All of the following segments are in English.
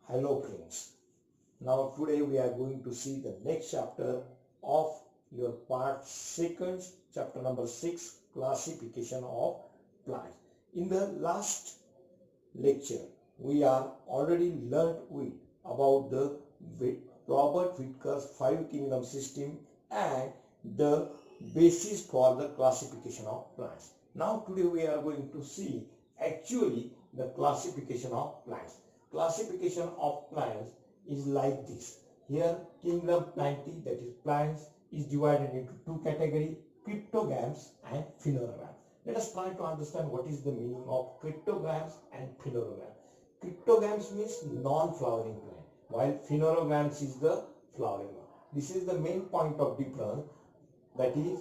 Hello friends. Now today we are going to see the next chapter of your part second, chapter number 6, classification of plants. In the last lecture we are already learned with about the Robert Whittaker's 5 kingdom system and the basis for the classification of plants. Now today we are going to see actually the classification of plants. Classification of plants is like this. Here kingdom plantae, that is plants, is divided into two categories, cryptogams and phenerogams. Let us try to understand what is the meaning of cryptogams and phenerogams. Cryptogams means non-flowering plant, while phenerogams is the flowering one. This is the main point of difference, that is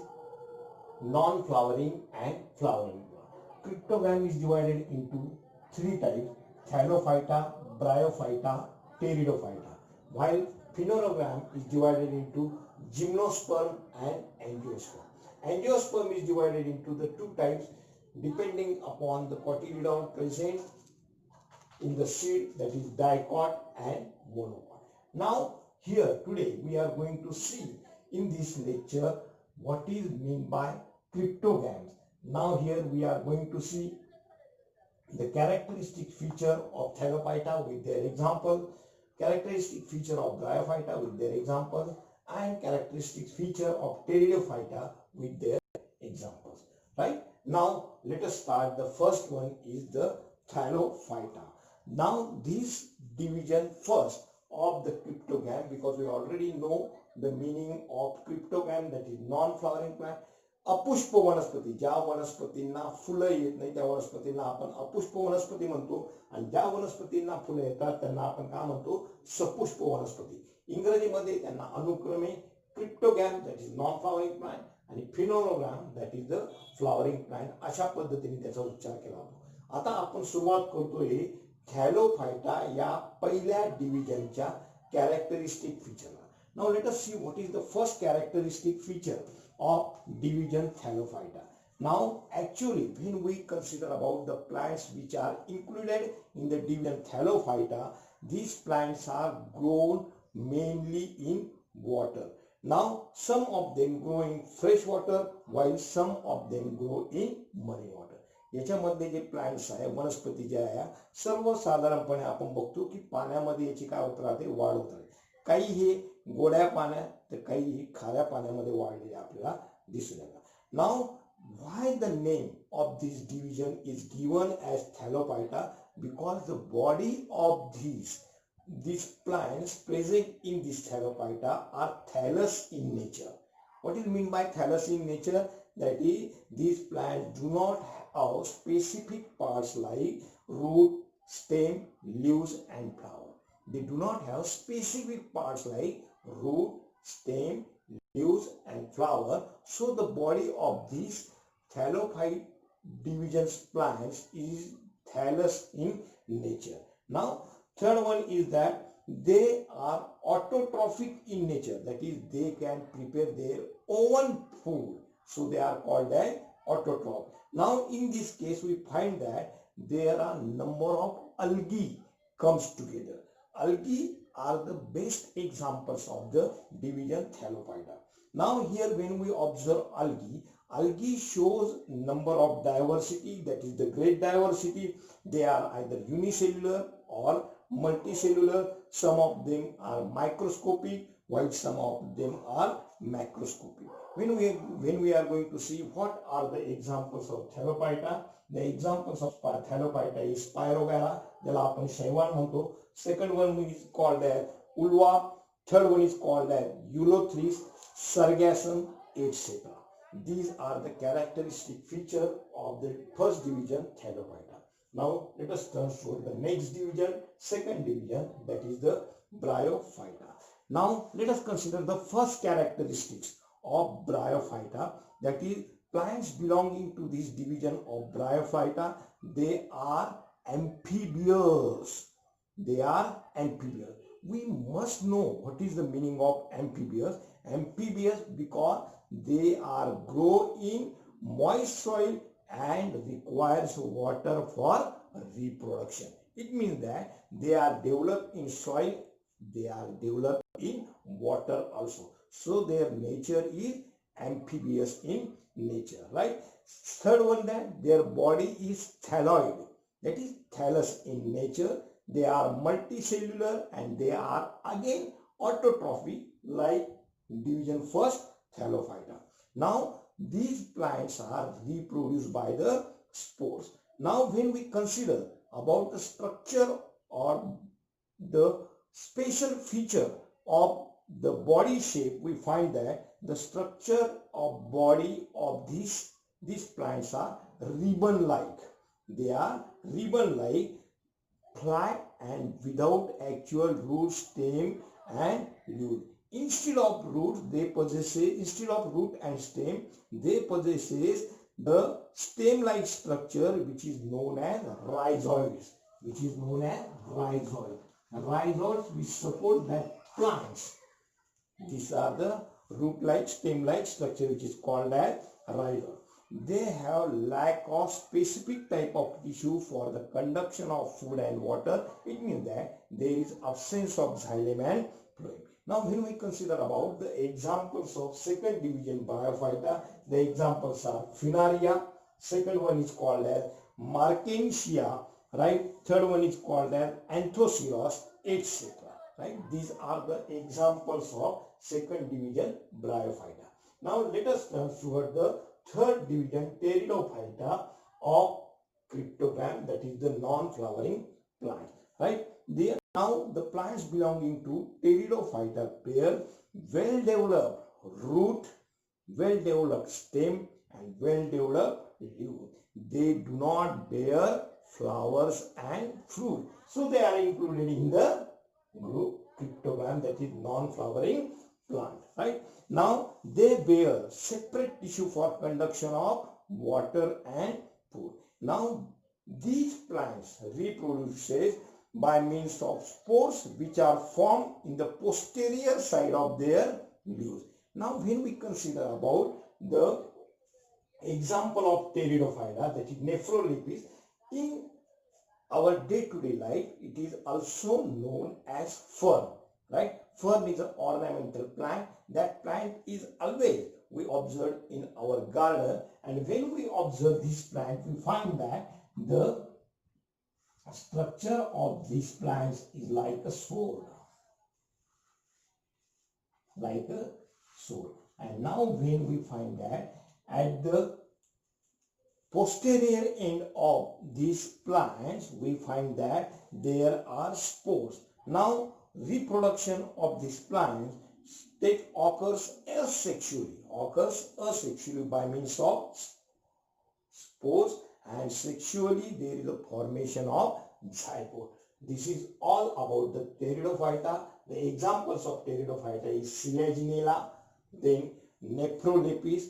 non-flowering and flowering plant. Cryptogam is divided into three types: thallophyta, bryophyta, pteridophyta, while phenerogram is divided into gymnosperm and angiosperm. Angiosperm is divided into the two types depending upon the cotyledon present in the seed, that is dicot and monocot. Now here today we are going to see in this lecture what is meant by cryptogams. Now here we are going to see the characteristic feature of thallophyta with their example, characteristic feature of bryophyta with their example, and characteristic feature of pteridophyta with their examples. Right? Now let us start. The first one is the thallophyta. Now this division first of the cryptogam, because we already know the meaning of cryptogam, that is non-flowering plant. अपुष्प वनस्पती, ज्या वनस्पतींना फुलं येत नाही त्या वनस्पतींना आपण अपुष्प वनस्पती म्हणतो, आणि ज्या वनस्पतींना फुलं येतात त्यांना आपण काय म्हणतो, सपुष्प वनस्पती. इंग्रजीमध्ये त्यांना अनुक्रमे cryptogam, that is non flowering plant, आणि phanerogam, that is the flowering plant, अशा पद्धतीने त्याचा उच्चार केला जातो. आता आपण सुरुवात करतोय थॅलोफायटा या पहिल्या डिव्हिजनच्या characteristic फीचरला. Now let us see what is the first characteristic feature of division thallophyta. Now actually when we consider about the plants which are included in the division thallophyta, these plants are grown mainly in water. Now some of them grow in fresh water while some of them grow in marine water. याच्यामध्ये जे plants आहे, वनस्पती जे आहे, सर्वसाधारणपणे आपण बघतो की पाण्यामध्ये याची काय होत राहते, वाढ होत राहते. काही हे गोड्या पाण्यात तर काही खाऱ्या पाण्यामध्ये वाढलेले आपल्याला दिसून येतात. नाव why the name of this division is given as thallophyta? Because the body of these plants present in this thallophyta are thallus in nature. What is mean by thallus in nature? That is, these plants do not have specific parts like root, stem, leaves and flower. They do not have specific parts like root, stem, leaves and flower. So the body of these thallophyte divisions plants is thallus in nature. Now third one is that they are autotrophic in nature, that is they can prepare their own food, so they are called as autotroph. Now in this case we find that there are number of algae comes together. Algae are the best examples of the division thallophyta. Now here when we observe algae shows number of diversity, that is the great diversity. They are either unicellular or multicellular. Some of them are microscopic while some of them are macroscopic. When we are going to see what are the examples of thallophyta, the examples of thallophyta is Spirogara, ज्याला आपण शैवाल म्हणतो. Second one is called as ulva. Third one is called as Ulothrus, Sargassum, etc. These are the characteristic feature of the first division thallophyta. Now let us turn to the next division, second division, that is the bryophyta. Now let us consider the first characteristics of bryophyta, that is plants belonging to this division of bryophyta, they are amphibious. They are amphibious. We must know what is the meaning of amphibious. Amphibious because they are grow in moist soil and requires water for reproduction. It means that they are developed in soil, they are developed in water also. So their nature is amphibious in nature, right? Third one, that their body is thalloid, that is thallus in nature. They are multicellular and they are again autotrophy like division first thallophyta. Now these plants are reproduced by the spores. Now when we consider about the structure or the special feature of the body shape, we find that the structure of body of these plants are ribbon like. They are ribbon like, flat and without actual root, stem and leaf. Instead of root and stem, they possesses the stem-like structure which is known as rhizoids. Rhizoids which support the plants. These are the root-like, stem-like structure which is called as rhizome. They have lack of specific type of tissue for the conduction of food and water. It means that there is absence of xylem and phloem. Now when we consider about the examples of second division bryophyta, the examples are Funaria, second one is called as Markensia, right? Third one is called as Anthoceros, etc. Right? These are the examples of second division bryophyta. Now let us turn toward the third division pteridophyta of cryptogam, that is the non-flowering plant, right? Now the plants belonging to pteridophyta bear well-developed root, well-developed stem and well-developed leaf. They do not bear flowers and fruit. So they are included in the group cryptogam, that is non-flowering plant, right? Now they bear separate tissue for conduction of water and food. Now these plants reproduces by means of spores which are formed in the posterior side of their leaves. Now when we consider about the example of pteridophyta, that is Nephrolepis, in our day-to-day life, it is also known as fern, right? Fern is an ornamental plant. That plant is always we observe in our garden, and when we observe this plant, we find that the structure of these plants is like a sword, And now when we find that at the posterior end of these plants, we find that there are spores. Now reproduction of these plants occurs asexually by means of spores, and sexually there is a formation of zygote. This is all about the pteridophyta. The examples of pteridophyta is Selaginella, then Nephrolepis,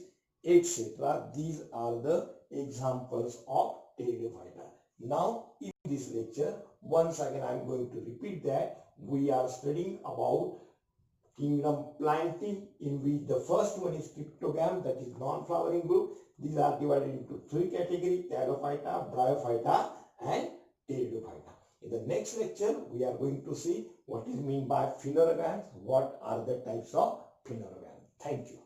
etc. These are the examples of pteridophyta. Now in this lecture, once again I am going to repeat that we are studying about kingdom planting, in which the first one is cryptogam, that is non-flowering group. These are divided into three categories: thallophyta, bryophyta and pteridophyta. In the next lecture, we are going to see what is meant by phanerogams, what are the types of phanerogams. Thank you.